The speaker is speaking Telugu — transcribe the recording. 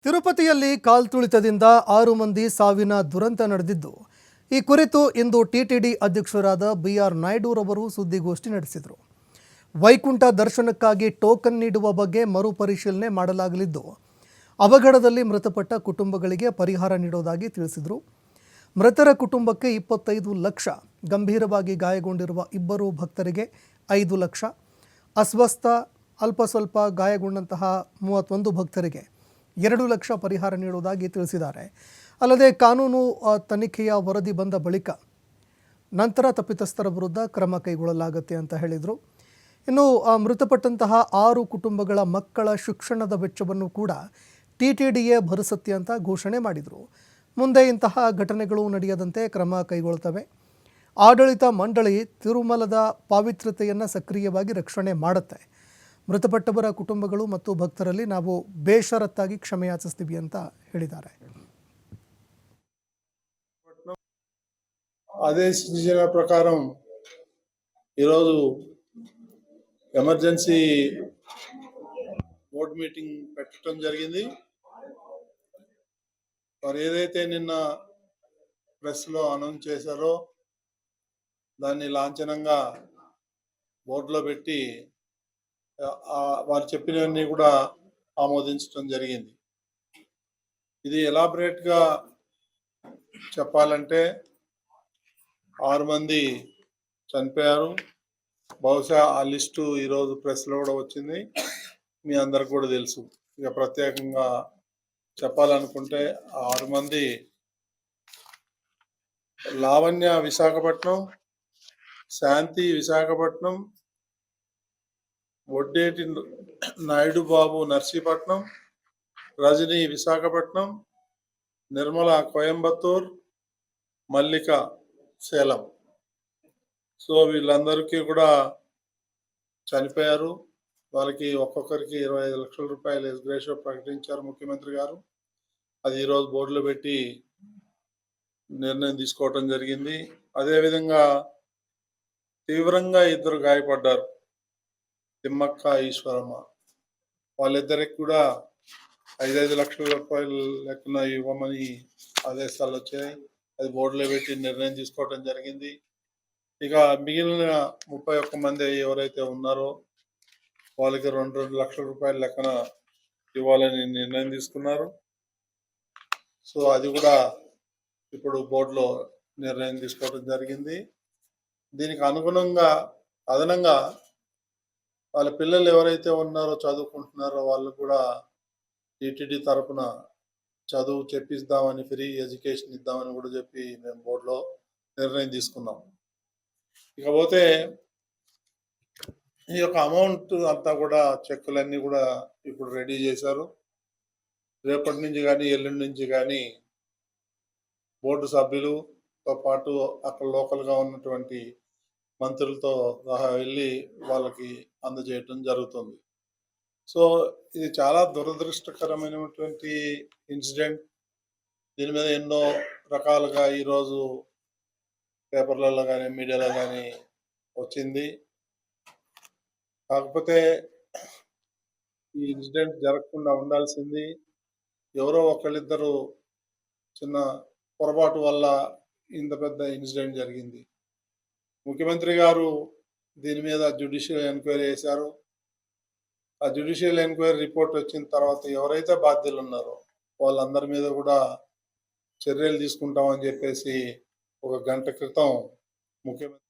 ತಿರುಪತಿಯಲ್ಲಿ ಕಾಲ್ತುಳಿತದಿಂದ 6 ಮಂದಿ ಸಾವಿನ ದುರಂತ ನಡೆದಿದ್ದು, ಈ ಕುರಿತು ಇಂದು ಟಿಟಿಡಿ ಅಧ್ಯಕ್ಷರಾದ ಬಿಆರ್ ನಾಯ್ಡುರವರು ಸುದ್ದಿಗೋಷ್ಠಿ ನಡೆಸಿದರು. ವೈಕುಂಠ ದರ್ಶನಕ್ಕಾಗಿ ಟೋಕನ್ ನೀಡುವ ಬಗ್ಗೆ ಮರುಪರಿಶೀಲನೆ ಮಾಡಲಾಗಲಿದ್ದು, ಅವಘಡದಲ್ಲಿ ಮೃತಪಟ್ಟ ಕುಟುಂಬಗಳಿಗೆ ಪರಿಹಾರ ನೀಡುವುದಾಗಿ ತಿಳಿಸಿದರು. ಮೃತರ ಕುಟುಂಬಕ್ಕೆ 25 ಲಕ್ಷ, ಗಂಭೀರವಾಗಿ ಗಾಯಗೊಂಡಿರುವ ಇಬ್ಬರು ಭಕ್ತರಿಗೆ 5 ಲಕ್ಷ, ಅಸ್ವಸ್ಥ ಅಲ್ಪ ಸ್ವಲ್ಪ ಗಾಯಗೊಂಡಂತಹ 31 ಭಕ್ತರಿಗೆ 2 ಲಕ್ಷ ಪರಿಹಾರ ನೀಡುವುದಾಗಿ ತಿಳಿಸಿದ್ದಾರೆ. ಅಲ್ಲದೆ ಕಾನೂನು ತನಿಖೆಯ ವರದಿ ಬಂದ ಬಳಿಕ ನಂತರ ತಪ್ಪಿತಸ್ಥರ ವಿರುದ್ಧ ಕ್ರಮ ಕೈಗೊಳ್ಳಲಾಗುತ್ತೆ ಅಂತ ಹೇಳಿದರು. ಇನ್ನು ಮೃತಪಟ್ಟಂತಹ 6 ಕುಟುಂಬಗಳ ಮಕ್ಕಳ ಶಿಕ್ಷಣದ ವೆಚ್ಚವನ್ನು ಕೂಡ ಟಿಟಿಡಿಯೇ ಭರಿಸುತ್ತೆ ಅಂತ ಘೋಷಣೆ ಮಾಡಿದರು. ಮುಂದೆ ಇಂತಹ ಘಟನೆಗಳು ನಡೆಯದಂತೆ ಕ್ರಮ ಕೈಗೊಳ್ಳುತ್ತವೆ. ಆಡಳಿತ ಮಂಡಳಿ ತಿರುಮಲದ ಪಾವಿತ್ರ್ಯತೆಯನ್ನು ಸಕ್ರಿಯವಾಗಿ ರಕ್ಷಣೆ ಮಾಡುತ್ತೆ. ಮೃತಪಟ್ಟವರ ಕುಟುಂಬಗಳು ಮತ್ತು ಭಕ್ತರಲ್ಲಿ ನಾವು ಬೇಷರತ್ತಾಗಿ ಕ್ಷಮೆಯಾಚಿಸ್ತೀವಿ ಅಂತ ಹೇಳಿದ್ದಾರೆ. ఆదేశించిన ప్రకారం ఈరోజు ఎమర్జెన్సీ బోర్డ్ మీటింగ్ పెట్టడం జరిగింది. వారు ఏదైతే నిన్న ప్రెస్లో అనౌన్స్ చేశారో దాన్ని లాంఛనంగా బోర్డులో పెట్టి వారు చెప్పినవన్నీ కూడా ఆమోదించడం జరిగింది. ఇది ఎలాబరేట్గా చెప్పాలంటే 6 మంది చనిపోయారు. బహుశా ఆ లిస్టు ఈరోజు ప్రెస్లో కూడా వచ్చింది, మీ అందరికి కూడా తెలుసు. ఇక ప్రత్యేకంగా చెప్పాలనుకుంటే 6 మంది లావణ్య విశాఖపట్నం, శాంతి విశాఖపట్నం, వడ్డేటి నాయుడు బాబు నర్సీపట్నం, రజని విశాఖపట్నం, నిర్మల కోయంబత్తూర్, మల్లిక సేలం. సో వీళ్ళందరికీ కూడా చనిపోయారు. వాళ్ళకి ఒక్కొక్కరికి 25 లక్షల రూపాయలు ఎక్స్గ్రేషియో ప్రకటించారు ముఖ్యమంత్రి గారు. అది ఈరోజు బోర్డులో పెట్టి నిర్ణయం తీసుకోవటం జరిగింది. అదేవిధంగా తీవ్రంగా 2 గాయపడ్డారు, తిమ్మక్క, ఈశ్వరమ్మ. వాళ్ళిద్దరికి కూడా 5 లక్షల రూపాయలు లెక్కన ఇవ్వమని ఆదేశాలు వచ్చాయి. అది బోర్డులో పెట్టి నిర్ణయం తీసుకోవటం జరిగింది. ఇక మిగిలిన 31 మంది ఎవరైతే ఉన్నారో వాళ్ళకి 2 లక్షల రూపాయల లెక్కన ఇవ్వాలని నిర్ణయం తీసుకున్నారు. సో అది కూడా ఇప్పుడు బోర్డులో నిర్ణయం తీసుకోవడం జరిగింది. దీనికి అనుగుణంగా అదనంగా వాళ్ళ పిల్లలు ఎవరైతే ఉన్నారో చదువుకుంటున్నారో వాళ్ళు కూడా టీటీడీ తరఫున చదువు చెప్పిద్దామని, ఫ్రీ ఎడ్యుకేషన్ ఇద్దామని కూడా చెప్పి మేము బోర్డులో నిర్ణయం తీసుకున్నాం. ఇకపోతే ఈ యొక్క అమౌంట్ అంతా కూడా చెక్కులన్నీ కూడా ఇప్పుడు రెడీ చేశారు. రేపటి నుంచి కానీ ఎల్లుండి నుంచి కానీ బోర్డు సభ్యులతో పాటు అక్కడ లోకల్గా ఉన్నటువంటి మంత్రులతో సహా వెళ్ళి వాళ్ళకి అందజేయటం జరుగుతుంది. సో ఇది చాలా దురదృష్టకరమైనటువంటి ఇన్సిడెంట్. దీని మీద ఎన్నో రకాలుగా ఈరోజు పేపర్లలో కానీ మీడియాలో కానీ వచ్చింది. కాకపోతే ఈ ఇన్సిడెంట్ జరగకుండా ఉండాల్సింది. ఎవరో ఒకళ్ళిద్దరు చిన్న పొరపాటు వల్ల ఇంత పెద్ద ఇన్సిడెంట్ జరిగింది. ముఖ్యమంత్రి గారు దీని మీద జ్యుడిషియల్ ఎంక్వైరీ చేశారు. ఆ జ్యుడిషియల్ ఎంక్వైరీ రిపోర్ట్ వచ్చిన తర్వాత ఎవరైతే బాధ్యులు ఉన్నారో వాళ్ళందరి మీద కూడా చర్యలు తీసుకుంటామని చెప్పేసి ఒక గంట క్రితం ముఖ్యమంత్రి